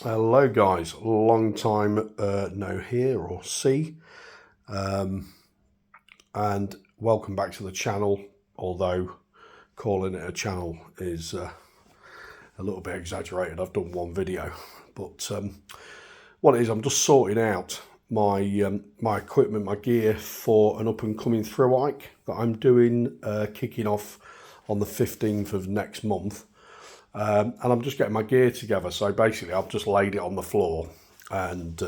Hello guys, long time no hear or see, and welcome back to the channel, although calling it a channel is a little bit exaggerated. I've done one video, but what it is, I'm just sorting out my my equipment, my gear for an up and coming through hike that I'm doing, kicking off on the 15th of next month. And I'm just getting my gear together. So basically I've just laid it on the floor and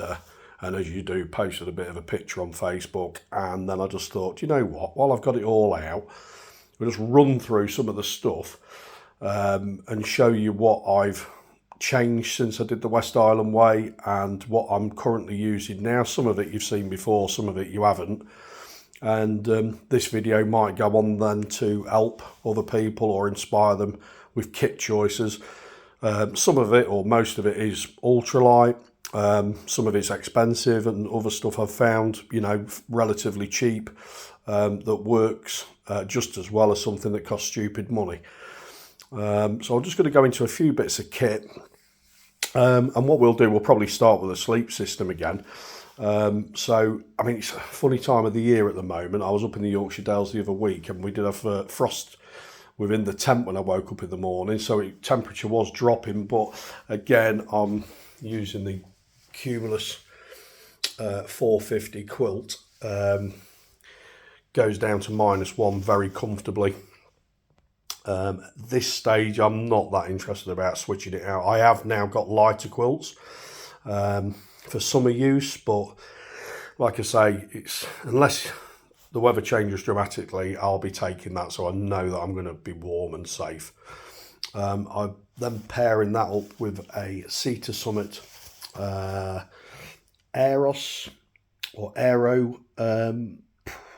as you do, posted a bit of a picture on Facebook. And then I just thought, you know what, while I've got it all out, we'll just run through some of the stuff and show you what I've changed since I did the West Island Way and what I'm currently using now. Some of it you've seen before, some of it you haven't. And this video might go on then to help other people or inspire them with kit choices. Some of it, or most of it, is ultralight. Some of it's expensive, and other stuff I've found, you know, relatively cheap, that works just as well as something that costs stupid money. So I'm just going to go into a few bits of kit. And what we'll do, we'll probably start with a sleep system again. So, I mean, it's a funny time of the year at the moment. I was up in the Yorkshire Dales the other week and we did have frost within the tent when I woke up in the morning. So temperature was dropping, but again, I'm using the Cumulus 450 quilt. Goes down to -1 very comfortably. This stage, I'm not that interested about switching it out. I have now got lighter quilts for summer use, but like I say, it's unless the weather changes dramatically, I'll be taking that, so I know that I'm going to be warm and safe. I'm then pairing that up with a Sea to Summit Aeros or Aero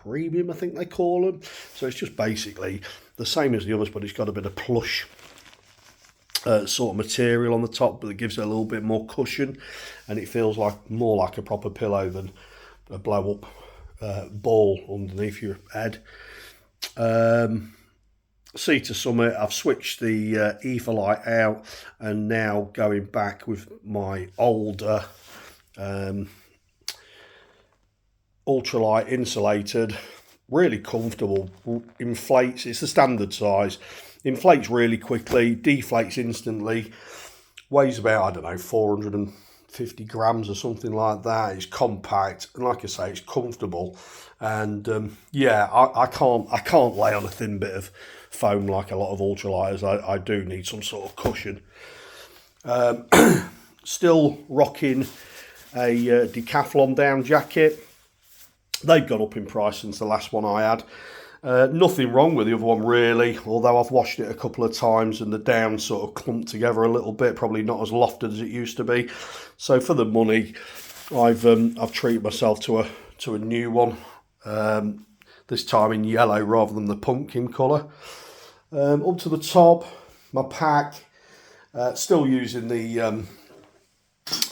Premium, I think they call them. So it's just basically the same as the others, but it's got a bit of plush sort of material on the top, but it gives it a little bit more cushion, and it feels like more like a proper pillow than a blow up ball underneath your head. Sea to Summit, I've switched the Etherlite out and now going back with my older ultralight insulated, really comfortable, inflates, it's the standard size, inflates really quickly, deflates instantly, weighs about, I don't know, 450 grams or something like that. It's compact, and like I say, it's comfortable. And yeah, I can't lay on a thin bit of foam like a lot of ultralighters. I do need some sort of cushion. Still rocking a Decathlon down jacket. They've gone up in price since the last one I had. Nothing wrong with the other one really, although I've washed it a couple of times and the down sort of clumped together a little bit, probably not as lofted as it used to be. So for the money, I've treated myself to a new one, this time in yellow rather than the pumpkin colour. Up to the top, my pack, still using the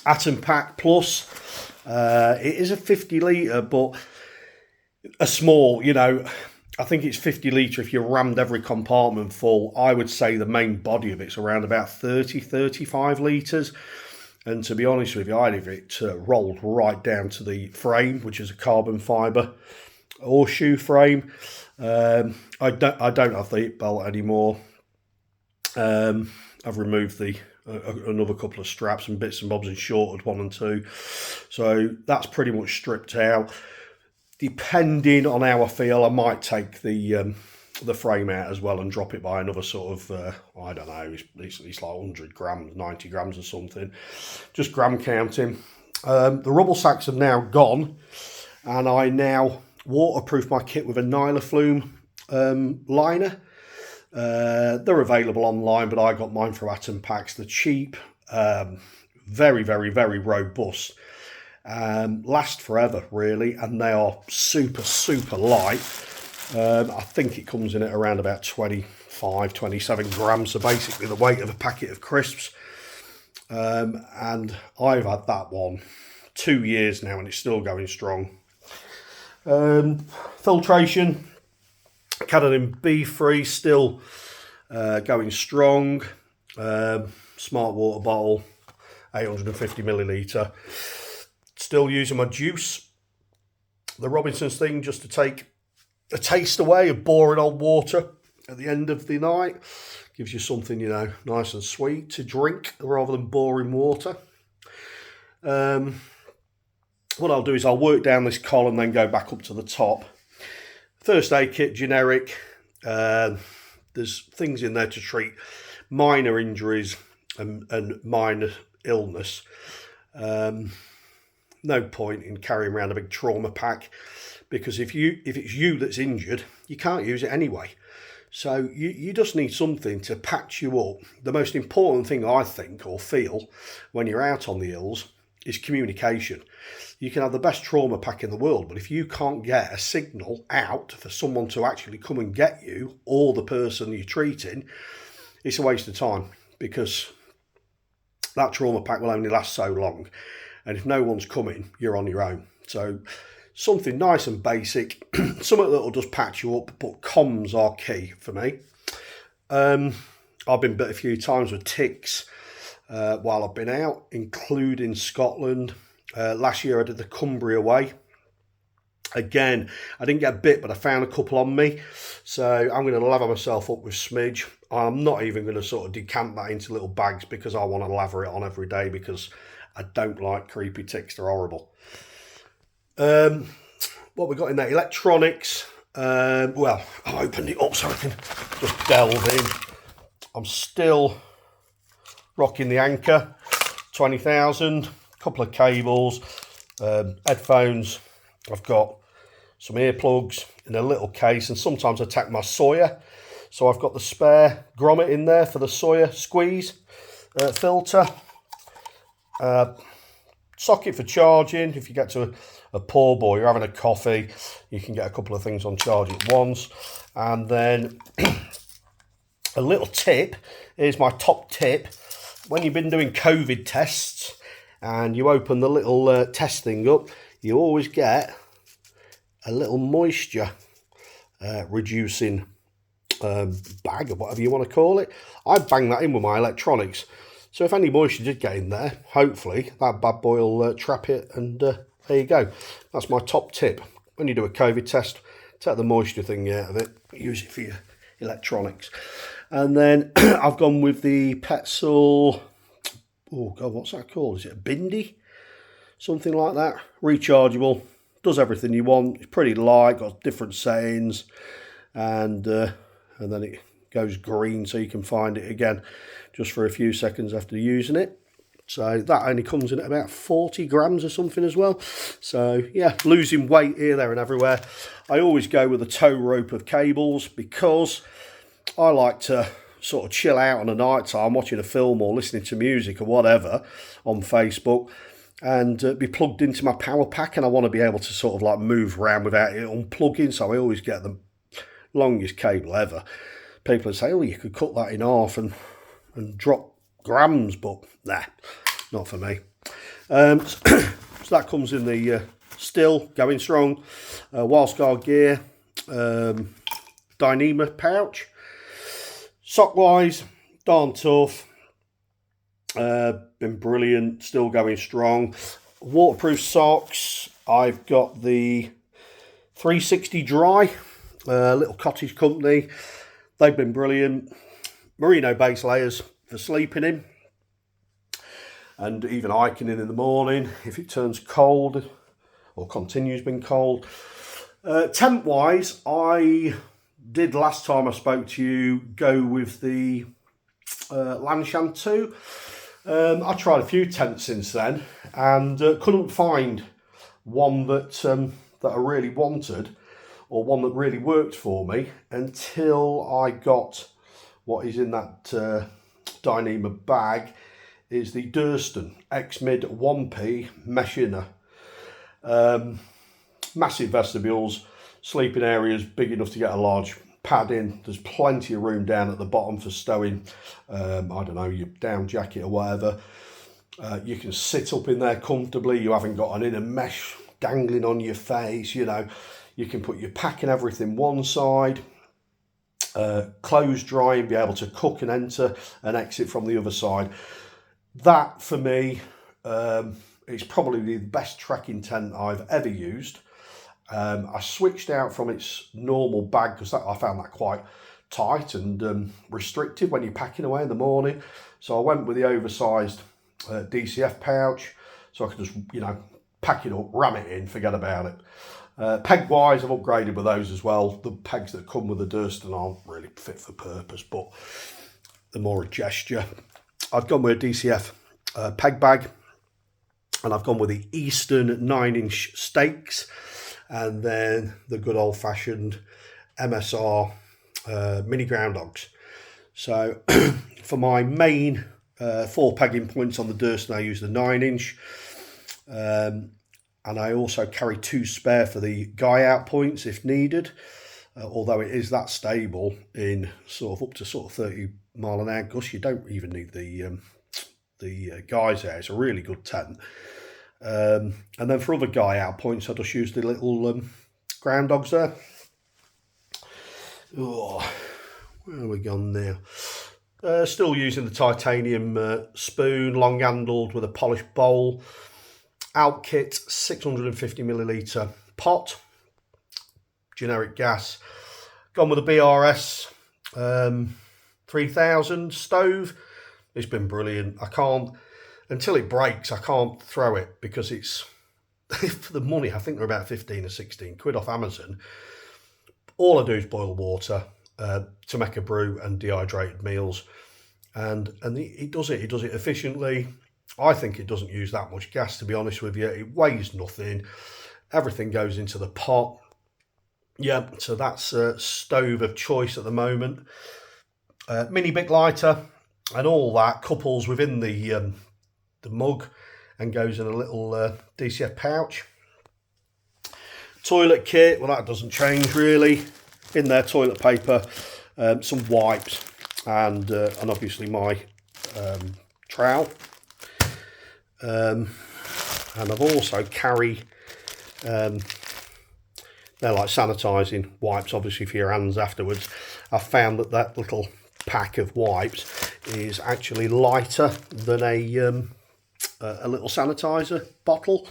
Atom Pack Plus. It is a 50 litre, but a small, you know, I think it's 50 litre if you rammed every compartment full. I would say the main body of it's around about 35 litres. And to be honest with you, I had it rolled right down to the frame, which is a carbon fibre horseshoe frame. I don't have the hip belt anymore. I've removed another couple of straps and bits and bobs and shorted 1 and 2. So that's pretty much stripped out. Depending on how I feel, I might take the frame out as well and drop it by another sort of, I don't know, it's like 100 grams, 90 grams or something. Just gram counting. The rubble sacks have now gone, and I now waterproof my kit with a Nylaflume liner. They're available online, but I got mine through Atom Packs. They're cheap, very, very, very robust. Last forever really, and they are super, super light. I think it comes in at around about 25, 27 grams, so basically the weight of a packet of crisps. And I've had that one 2 years now and it's still going strong. Filtration, Canon B3 still going strong. Smart water bottle, 850 millilitre. Still using my juice, the Robinsons thing, just to take a taste away of boring old water at the end of the night. Gives you something, you know, nice and sweet to drink rather than boring water. What I'll do is I'll work down this column, then go back up to the top. First aid kit, generic. There's things in there to treat minor injuries and minor illness. No point in carrying around a big trauma pack, because if it's you that's injured, you can't use it anyway. So you just need something to patch you up. The most important thing, I think, or feel, when you're out on the hills is communication. You can have the best trauma pack in the world, but if you can't get a signal out for someone to actually come and get you, or the person you're treating, it's a waste of time, because that trauma pack will only last so long. And if no one's coming, you're on your own. So something nice and basic, something that will just patch you up, but comms are key for me. I've been bit a few times with ticks while I've been out, including Scotland. Last year I did the Cumbria Way. Again, I didn't get bit, but I found a couple on me. So I'm going to lather myself up with smidge. I'm not even going to sort of decant that into little bags, because I want to lather it on every day, because I don't like creepy ticks. They're horrible. What we got in there? Electronics. Well, I've opened it up so I can just delve in. I'm still rocking the Anker 20,000. Couple of cables, headphones. I've got some earplugs in a little case, and sometimes I take my Sawyer. So I've got the spare grommet in there for the Sawyer squeeze filter. Socket for charging. If you get to a poor boy, you're having a coffee, you can get a couple of things on charge at once. And then a little tip, here's my top tip. When you've been doing COVID tests and you open the little test thing up, you always get a little moisture reducing bag, or whatever you want to call it. I bang that in with my electronics. So if any moisture did get in there, hopefully that bad boy will trap it, and there you go. That's my top tip. When you do a COVID test, take the moisture thing out of it, use it for your electronics. And then I've gone with the Petzl, oh God, what's that called? Is it a Bindi? Something like that. Rechargeable, does everything you want. It's pretty light, got different settings, and then it goes green so you can find it again just for a few seconds after using it. So that only comes in at about 40 grams or something as well. So yeah, losing weight here, there and everywhere. I always go with a tow rope of cables, because I like to sort of chill out on a night time, watching a film or listening to music or whatever on Facebook, and be plugged into my power pack, and I want to be able to sort of like move around without it unplugging. So I always get the longest cable ever. People say, oh, you could cut that in half and drop grams, but nah, not for me. So that comes in the still going strong Wildguard gear Dyneema pouch. Sock wise, darn tough, been brilliant, still going strong. Waterproof socks, I've got the 360 Dry, little cottage company. They've been brilliant. Merino base layers for sleeping in, and even hiking in the morning if it turns cold or continues being cold. Tent wise, I did last time I spoke to you go with the Lanshan 2. I tried a few tents since then, and couldn't find one that I really wanted, or one that really worked for me, until I got what is in that Dyneema bag. Is the Durston X-Mid 1P mesh inner. Massive vestibules, sleeping areas big enough to get a large pad in. There's plenty of room down at the bottom for stowing, I don't know, your down jacket or whatever. You can sit up in there comfortably. You haven't got an inner mesh dangling on your face, you know. You can put your pack and everything one side, close dry, and be able to cook and enter and exit from the other side. That for me, it's probably the best trekking tent I've ever used. I switched out from its normal bag because I found that quite tight and restrictive when you're packing away in the morning. So I went with the oversized DCF pouch, so I could just, you know, pack it up, ram it in, forget about it. Peg wise, I've upgraded with those as well. The pegs that come with the Durston aren't really fit for purpose, but they're more a gesture. I've gone with a DCF peg bag, and I've gone with the Eastern 9-inch stakes, and then the good old-fashioned MSR mini ground dogs. So for my main 4 pegging points on the Durston, I use the 9-inch, and I also carry 2 spare for the guy out points if needed. Although it is that stable in sort of up to sort of 30 mile an hour gusts, you don't even need the guys there. It's a really good tent. And then for other guy out points, I just use the little ground dogs there. Oh, where are we gone now? Still using the titanium spoon, long handled with a polished bowl. Alp kit, 650 millilitre pot, generic gas. Gone with a BRS 3000 stove. It's been brilliant. I can't, until it breaks, I can't throw it because it's, for the money, I think they're about 15 or 16 quid off Amazon. All I do is boil water to make a brew and dehydrated meals. And it does it efficiently. I think it doesn't use that much gas, to be honest with you. It weighs nothing. Everything goes into the pot. Yeah, so that's a stove of choice at the moment. Mini Bic lighter and all that couples within the mug and goes in a little DCF pouch. Toilet kit, well, that doesn't change really. In there, toilet paper, some wipes, and obviously my trowel. And I've also carry they're like sanitising wipes, obviously, for your hands afterwards. I found that little pack of wipes is actually lighter than a little sanitizer bottle.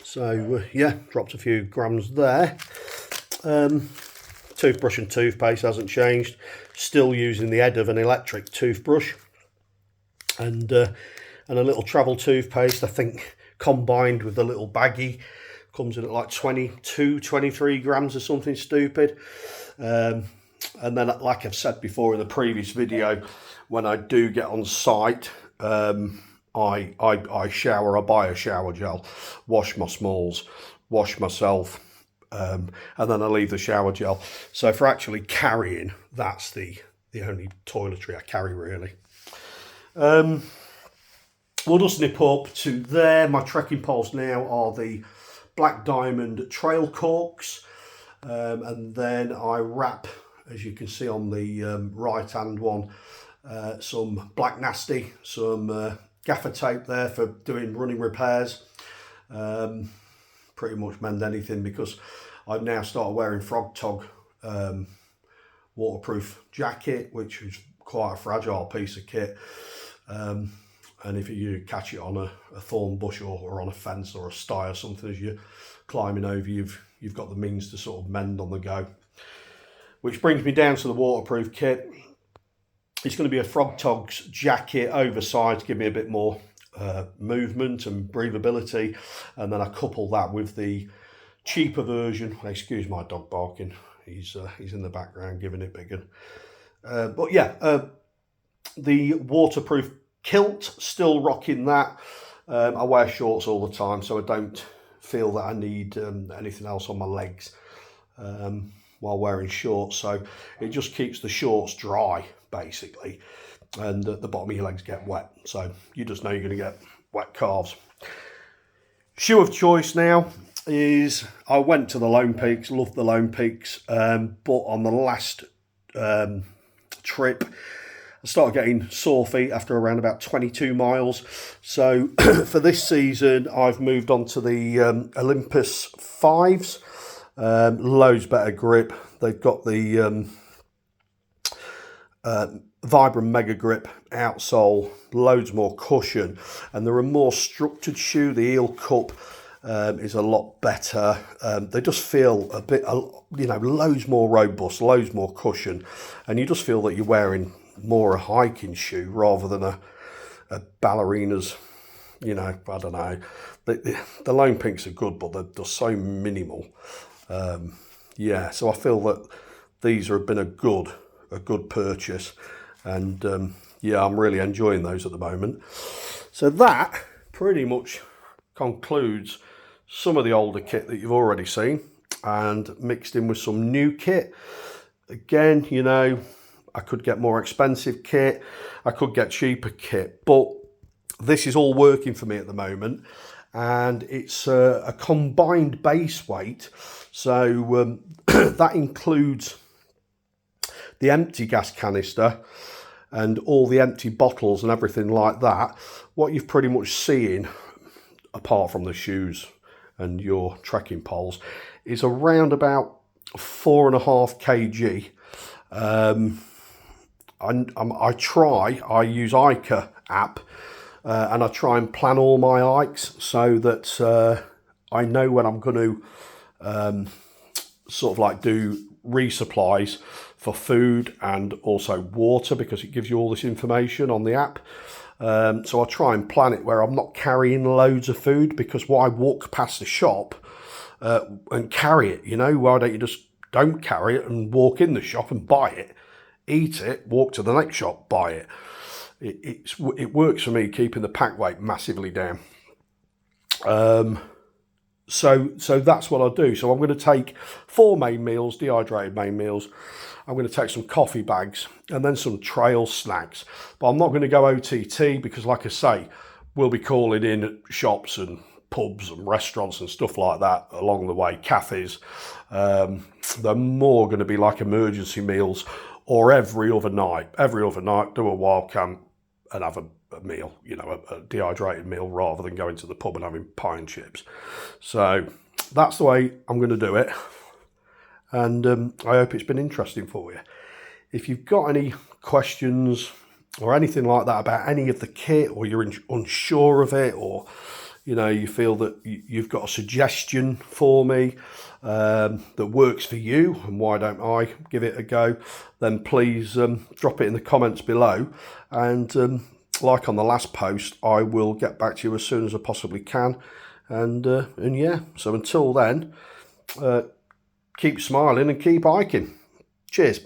So yeah, dropped a few grams there. Toothbrush and toothpaste hasn't changed. Still using the head of an electric toothbrush, and a little travel toothpaste. I think combined with the little baggie comes in at like 22, 23 grams or something stupid. And then, like I've said before in the previous video, when I do get on site, I shower. I buy a shower gel, wash my smalls, wash myself, and then I leave the shower gel. So for actually carrying, that's the only toiletry I carry really. We'll just nip up to there. My trekking poles now are the Black Diamond trail corks, and then I wrap, as you can see on the right hand one, some Black Nasty, some gaffer tape there for doing running repairs. Pretty much mend anything, because I've now started wearing Frog Tog waterproof jacket, which is quite a fragile piece of kit. And if you catch it on a thorn bush or on a fence or a stye or something as you're climbing over, you've got the means to sort of mend on the go. Which brings me down to the waterproof kit. It's going to be a Frog Tog's jacket, oversized, to give me a bit more movement and breathability. And then I couple that with the cheaper version. Excuse my dog barking. He's in the background giving it bigger. But yeah, the waterproof kilt, still rocking that. I wear shorts all the time, so I don't feel that I need anything else on my legs while wearing shorts. So it just keeps the shorts dry, basically, and the bottom of your legs get wet. So you just know you're going to get wet calves. Shoe of choice now is, I went to the Lone Peaks, loved the Lone Peaks, but on the last trip, I started getting sore feet after around about 22 miles. So for this season, I've moved on to the Olympus 5s. Loads better grip. They've got the Vibram Mega Grip outsole, loads more cushion, and they're a more structured shoe. The heel cup is a lot better. They just feel a bit, you know, loads more robust, loads more cushion, and you just feel that you're wearing more a hiking shoe rather than a ballerina's, you know, I don't know. The Lone Pinks are good, but they're so minimal. Yeah, so I feel that these have been a good purchase, and yeah, I'm really enjoying those at the moment. So that pretty much concludes some of the older kit that you've already seen, and mixed in with some new kit. Again, you know, I could get more expensive kit, I could get cheaper kit, but this is all working for me at the moment, and it's a combined base weight. So that includes the empty gas canister and all the empty bottles and everything like that. What you've pretty much seen, apart from the shoes and your trekking poles, is around about 4.5 kg. I use ICA app, and I try and plan all my hikes so that I know when I'm going to sort of like do resupplies for food and also water, because it gives you all this information on the app. So I try and plan it where I'm not carrying loads of food, because why walk past the shop and carry it, you know? Why don't you just don't carry it and walk in the shop and buy it, eat it, walk to the next shop, buy it. It works for me, keeping the pack weight massively down. So that's what I do. So I'm going to take 4 main meals, dehydrated main meals. I'm going to take some coffee bags and then some trail snacks. But I'm not going to go OTT, because like I say, we'll be calling in shops and pubs and restaurants and stuff like that along the way, cafes. They're more going to be like emergency meals, or every other night do a wild camp and have a meal, you know, a dehydrated meal, rather than going to the pub and having pie and chips. So that's the way I'm going to do it, and I hope it's been interesting for you. If you've got any questions or anything like that about any of the kit, or you're unsure of it, or you know, you feel that you've got a suggestion for me that works for you, and why don't I give it a go, then please drop it in the comments below, and like on the last post, I will get back to you as soon as I possibly can. And yeah, so until then, keep smiling and keep hiking. Cheers.